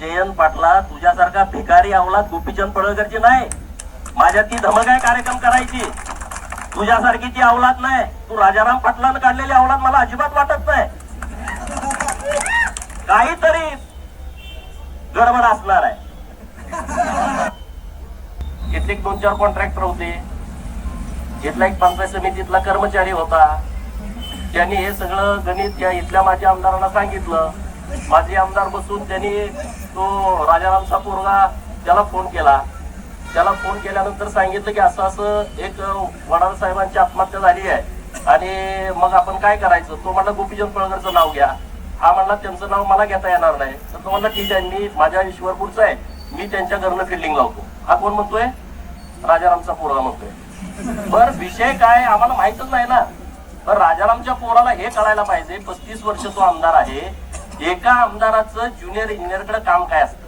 जयंत पाटला तुझ्यासारखा भिकारी अवलाद गोपीचंद पडळकरची नाही. माझ्या ती धमक आहे कार्यक्रम करायची. तुझ्यासारखी ती अवलाद नाही. तू राजाराम पाटलानं काढलेली अवलाद मला अजिबात वाटत नाही. काहीतरी गडबड असणार आहे. इथले 2-4 कॉन्ट्रॅक्टर होते. इथला एक पंचायत समितीतला कर्मचारी होता. त्यांनी हे सगळं गणित या इथल्या माझ्या आमदारांना सांगितलं. माझे आमदार बसून त्यांनी तो राजारामचा पोरगा त्याला फोन केला. त्याला फोन केल्यानंतर सांगितलं की असं असं एक वडार साहेबांची आत्महत्या झाली आहे आणि मग आपण काय करायचं. तो म्हणला गोपीचंद पडळकरचं नाव घ्या. हा म्हणला त्यांचं नाव मला घेता येणार नाही. तर तो म्हणला ठीक आहे, मी माझ्या ईश्वरपूरचा आहे, मी त्यांच्या घरनं फिल्डिंग लावतो. हा कोण म्हणतोय? राजारामचा पोरगा म्हणतोय. बर विषय काय आम्हाला माहितच नाही ना. तर राजारामच्या पोराला हे कळायला पाहिजे 35 वर्ष तो आमदार आहे. एका आमदाराचं ज्युनियर इंजिनियरकडे काम काय असतं.